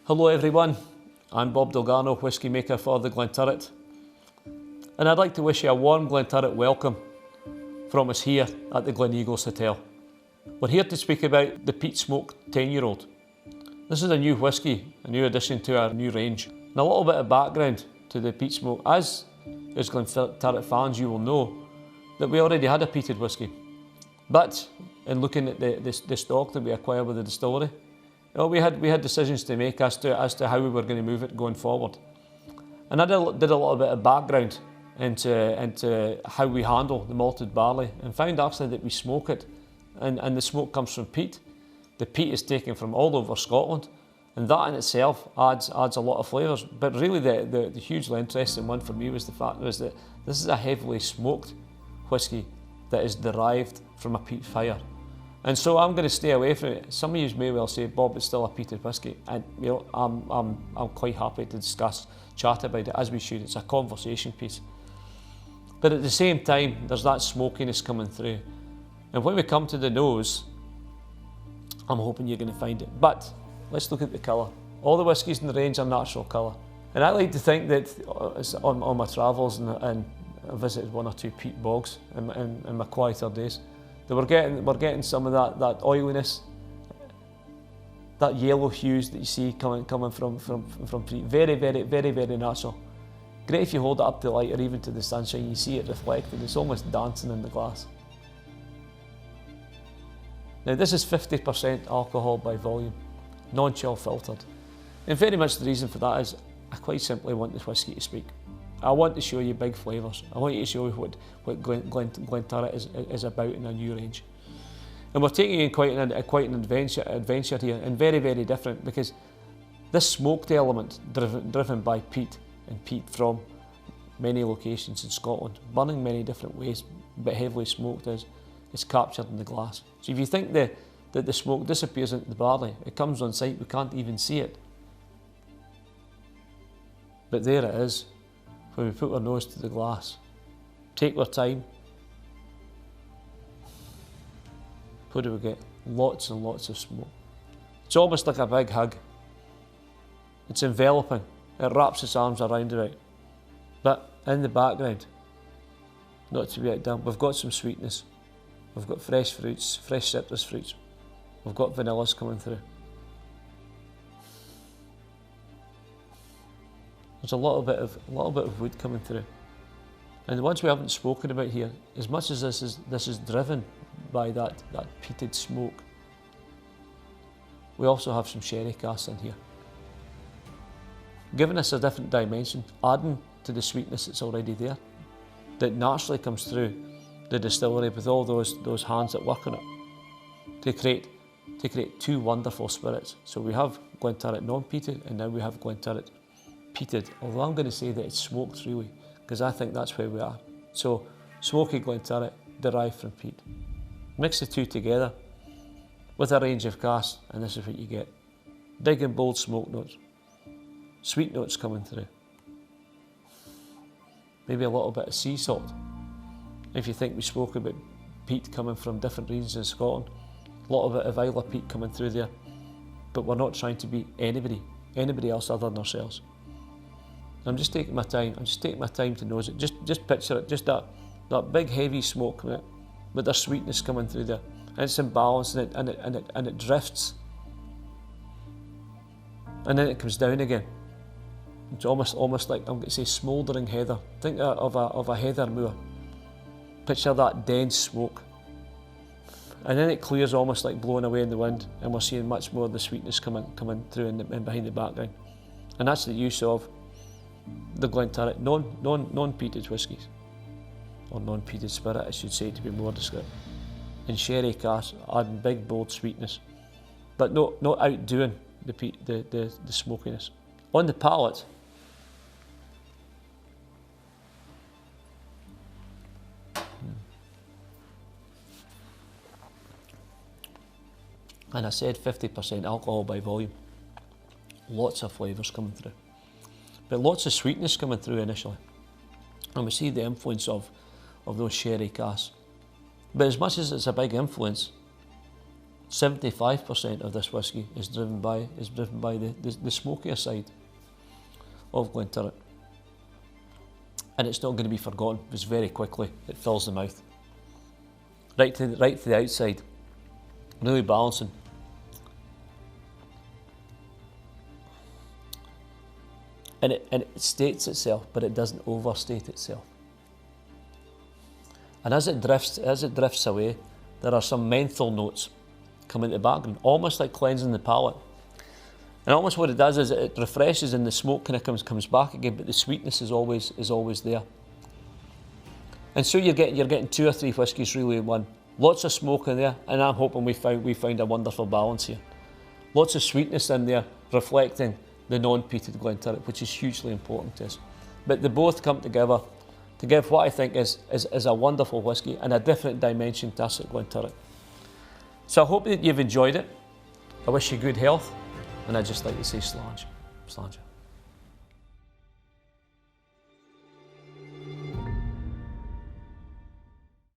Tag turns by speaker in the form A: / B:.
A: Hello everyone, I'm Bob Dalgarno, whisky maker for the Glenturret, and I'd like to wish you a warm Glenturret welcome from us here at the Glen Eagles Hotel. We're here to speak about the Peat Smoked 10-year-old. This is a new whisky, a new addition to our new range, and a little bit of background to the Peat Smoke. As Glenturret fans, you will know that we already had a peated whisky, but in looking at the stock that we acquired with the distillery, we had decisions to make as to how we were going to move it going forward. And I did a little bit of background into how we handle the malted barley, and found actually that we smoke it, and the smoke comes from peat. The peat is taken from all over Scotland, and that in itself adds a lot of flavours. But really the hugely interesting one for me was the fact that this is a heavily smoked whisky that is derived from a peat fire. And so I'm going to stay away from it. Some of you may well say, Bob, it's still a peated whisky, and I'm quite happy to chat about it, as we should. It's a conversation piece. But at the same time, there's that smokiness coming through. And when we come to the nose, I'm hoping you're going to find it. But let's look at the colour. All the whiskies in the range are natural colour. And I like to think that on my travels, and I visited one or two peat bogs in my quieter days, that we're getting some of that oiliness, that yellow hues that you see coming from peat. Very, very, very, very natural. Great if you hold it up to light or even to the sunshine, you see it reflected. It's almost dancing in the glass. Now this is 50% alcohol by volume, non-chill filtered. And very much the reason for that is I quite simply want the whisky to speak. I want to show you big flavours. I want you to show you what Glenturret is about in a new range. And we're taking you in quite an adventure here, and very, very different, because this smoked element driven by peat, and peat from many locations in Scotland, burning many different ways, but heavily smoked, is captured in the glass. So if you think that the smoke disappears into the barley, it comes on sight, we can't even see it. But there it is. When we put our nose to the glass, take our time. What do we get? Lots and lots of smoke. It's almost like a big hug. It's enveloping. It wraps its arms around it. But in the background, not to be outdone, we've got some sweetness. We've got fresh fruits, fresh citrus fruits. We've got vanillas coming through. There's a little bit of wood coming through. And the ones we haven't spoken about here, as much as this is driven by that peated smoke, we also have some sherry casks in here, giving us a different dimension, adding to the sweetness that's already there, that naturally comes through the distillery with all those hands that work on it to create two wonderful spirits. So we have Glenturret non-peated, and now we have Glenturret peated, although I'm going to say that it's smoked really, because I think that's where we are. So smoky Glenturret derived from peat. Mix the two together with a range of casks, and this is what you get. Big and bold smoke notes, sweet notes coming through, maybe a little bit of sea salt. If you think we spoke about peat coming from different regions in Scotland, a little bit of Isla peat coming through there, but we're not trying to be anybody else other than ourselves. I'm just taking my time. I'm just taking my time to nose it. Just picture it. Just that big heavy smoke from it, with their sweetness coming through there, and it's in balance, and it drifts, and then it comes down again. It's almost like, I'm going to say, smouldering heather. Think of a heather moor. Picture that dense smoke, and then it clears almost like blowing away in the wind, and we're seeing much more of the sweetness coming through in behind the background, and that's the use of the Glenturret non-peated whiskies, or non-peated spirit, I should say, to be more descriptive. And sherry casks adding big bold sweetness, but not outdoing the smokiness. On the palate, and I said 50% alcohol by volume. Lots of flavours coming through, but lots of sweetness coming through initially, and we see the influence of those sherry casks. But as much as it's a big influence, 75% of this whisky is driven by the smokier side of Glenturret. And it's not going to be forgotten, because very quickly it fills the mouth. Right to the outside, really balancing. And it states itself, but it doesn't overstate itself. And as it drifts away, there are some menthol notes come into the background, almost like cleansing the palate. And almost what it does is it refreshes, and the smoke kind of comes back again, but the sweetness is always there. And so you're getting 2 or 3 whiskies really in one. Lots of smoke in there, and I'm hoping we found a wonderful balance here. Lots of sweetness in there, reflecting the non-peated Glenturret, which is hugely important to us. But they both come together to give what I think is a wonderful whisky and a different dimension to us at Glenturret. So I hope that you've enjoyed it. I wish you good health, and I'd just like to say sláinte.